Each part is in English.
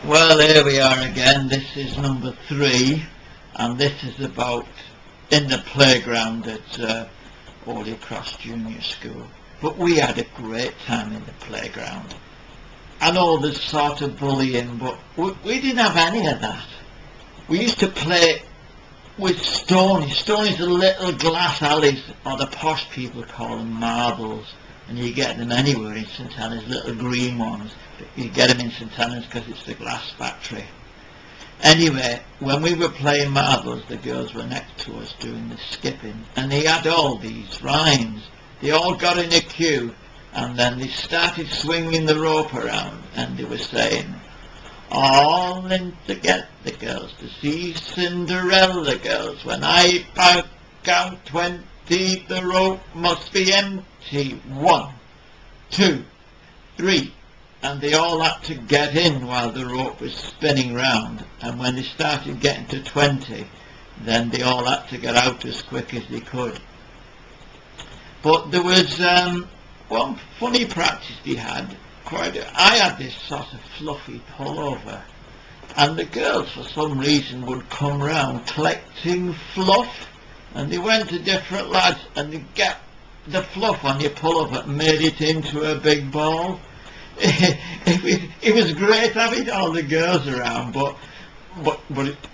Well, here we are again. This is number 3, and this is about in the playground at Holy Cross Junior School. But we had a great time in the playground. I know there's sort of bullying, but we didn't have any of that. We used to play with stonies. Stonies are little glass alleys, or the posh people call them marbles. And you get them anywhere in St Helens, little green ones. But you get them in St Helens because it's the glass factory. Anyway, when we were playing marbles, the girls were next to us doing the skipping, and they had all these rhymes. They all got in a queue, and then they started swinging the rope around, and they were saying, all in to get the girls to see Cinderella girls. When I count 20, the rope must be empty. 1, 2, 3, and they all had to get in while the rope was spinning round, and when they started getting to 20, then they all had to get out as quick as they could. But there was one funny practice they had. I had this sort of fluffy pullover, and the girls for some reason would come round collecting fluff, and they went to different lads and they'd get the fluff on your pullover and made it into a big ball. It was great having all the girls around, but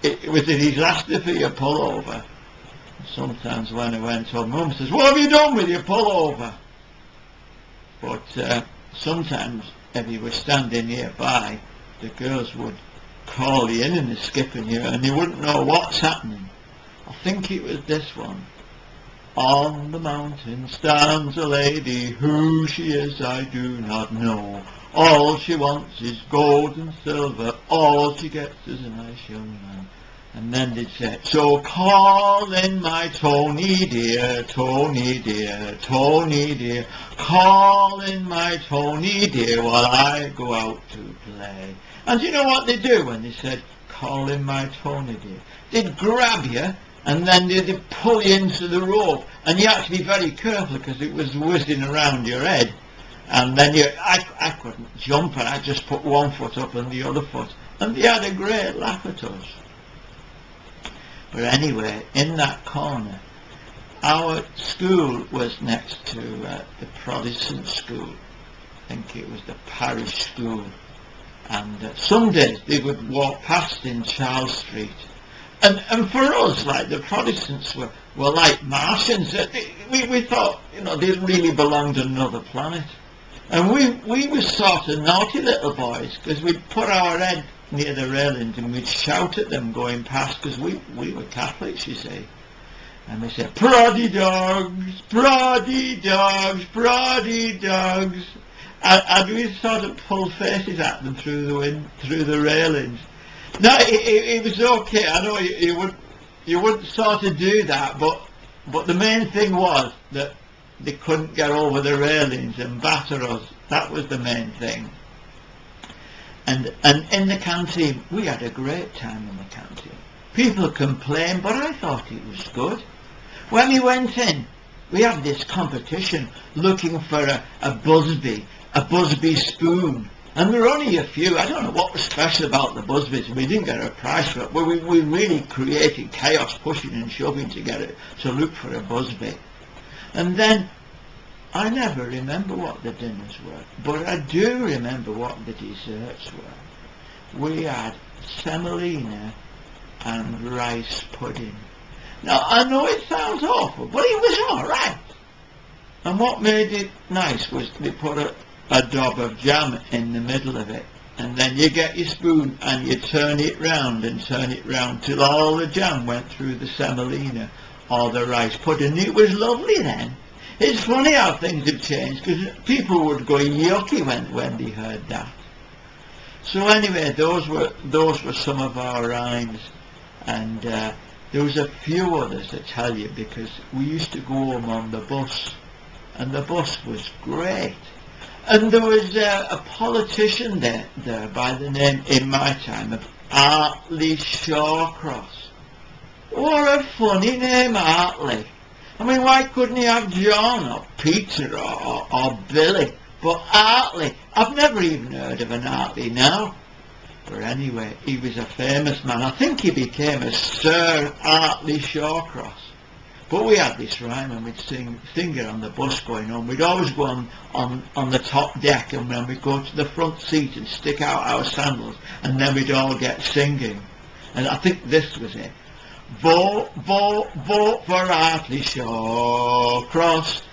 it was a disaster for your pullover. Sometimes when I went home, Mum says, what have you done with your pullover? But sometimes if you were standing nearby, the girls would call you in and they're skipping you, and you wouldn't know what's happening. I think it was this one. On the mountain stands a lady, who she is I do not know. All she wants is gold and silver, all she gets is a nice young man. And then they'd say, so call in my Tony dear, Tony dear, Tony dear. Call in my Tony dear while I go out to play. And you know what they do when they said, call in my Tony dear? They'd grab you, and then they'd pull you into the rope, and you had to be very careful because it was whizzing around your head. And then I couldn't jump, and I just put one foot up and the other foot, and they had a great laugh at us. But anyway, in that corner, our school was next to the Protestant school. I think it was the parish school. And some days they would walk past in Charles Street. And for us, like, the Protestants were like Martians. We thought, they really belonged on another planet. And we were sort of naughty little boys, because we'd put our head near the railings and we'd shout at them going past, because we were Catholics, you see. And we said, proddy dogs, proddy dogs, proddy dogs. And we sort of pull faces at them through the railings. No, it was okay. I know you wouldn't sort of do that, but the main thing was that they couldn't get over the railings and batter us. That was the main thing. And in the canteen, we had a great time in the canteen. People complained, but I thought it was good. When we went in, we had this competition looking for a Busby spoon. And there were only a few. I don't know what was special about the Busbys. We didn't get a prize for it. But we really created chaos, pushing and shoving to get it, to look for a Busby. And then, I never remember what the dinners were, but I do remember what the desserts were. We had semolina and rice pudding. Now, I know it sounds awful, but it was all right. And what made it nice was they put a dab of jam in the middle of it, and then you get your spoon and you turn it round and turn it round till all the jam went through the semolina or the rice pudding. It was lovely then. It's funny how things have changed, because people would go yucky when they heard that. So anyway, those were some of our rhymes, and there was a few others I tell you, because we used to go home on the bus, and the bus was great. And there was a politician there by the name, in my time, of Hartely Shawcross. What a funny name, Hartley. I mean, why couldn't he have John or Peter or Billy? But Hartley, I've never even heard of an Hartley now. But anyway, he was a famous man. I think he became a Sir Hartely Shawcross. But we had this rhyme, and we'd sing it on the bus going on. We'd always go on the top deck, and then we'd go to the front seat and stick out our sandals, and then we'd all get singing. And I think this was it. Vote, vote, vote for Hartely Shawcross.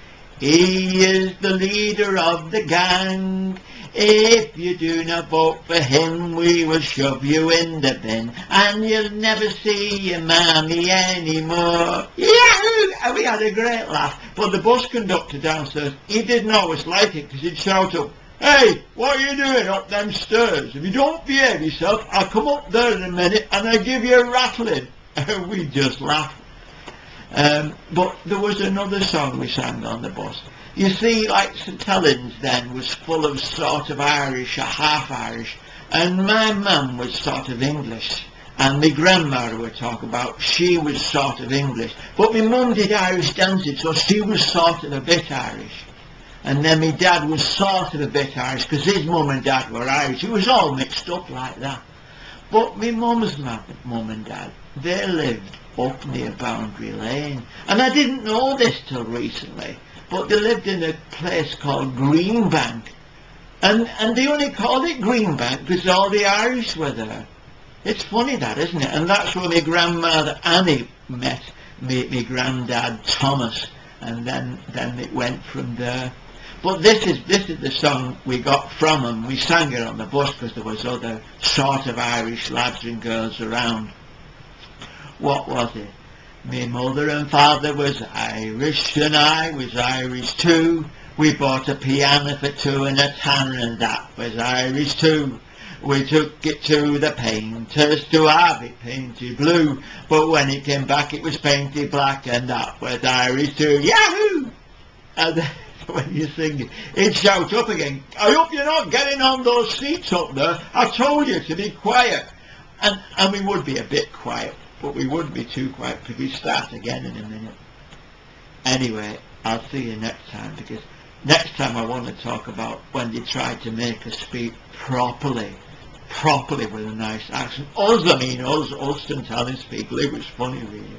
He is the leader of the gang. If you do not vote for him, we will shove you in the bin, and you'll never see your mammy anymore. Yahoo! And we had a great laugh. But the bus conductor downstairs, he didn't always like it, because he'd shout up, "Hey, what are you doing up them stairs? If you don't behave yourself, I'll come up there in a minute and I'll give you a rattling." And we just laughed. But there was another song we sang on the bus. You see, like St Helens then was full of sort of Irish or half Irish, and my mum was sort of English, and my grandmother would talk about, she was sort of English, but my mum did Irish dancing, so she was sort of a bit Irish. And then my dad was sort of a bit Irish, because his mum and dad were Irish. It was all mixed up like that. But my mum's mum and dad, they lived up near Boundary Lane, and I didn't know this till recently. But they lived in a place called Greenbank, and they only called it Greenbank because all the Irish were there. It's funny that, isn't it? And that's where my grandmother Annie met my granddad Thomas, and then it went from there. But this is the song we got from them. We sang it on the bus because there was other sort of Irish lads and girls around. What was it? My mother and father was Irish, and I was Irish too. We bought a piano for two and a tanner, and that was Irish too. We took it to the painters to have it painted blue, but when it came back it was painted black, and that was Irish too. Yahoo! And then when you sing it, he'd shout up again, "I hope you're not getting on those seats up there. I told you to be quiet." And we would be a bit quiet, but we wouldn't be too quiet because we'd start again in a minute. Anyway, I'll see you next time, because next time I want to talk about when they tried to make us speak properly with a nice accent. Us St Helens people, it was funny really.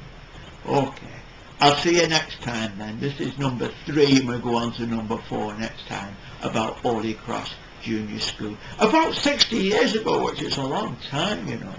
Okay, I'll see you next time then. This is number 3, and we'll go on to number 4 next time about Holy Cross Junior School. About 60 years ago, which is a long time, you know.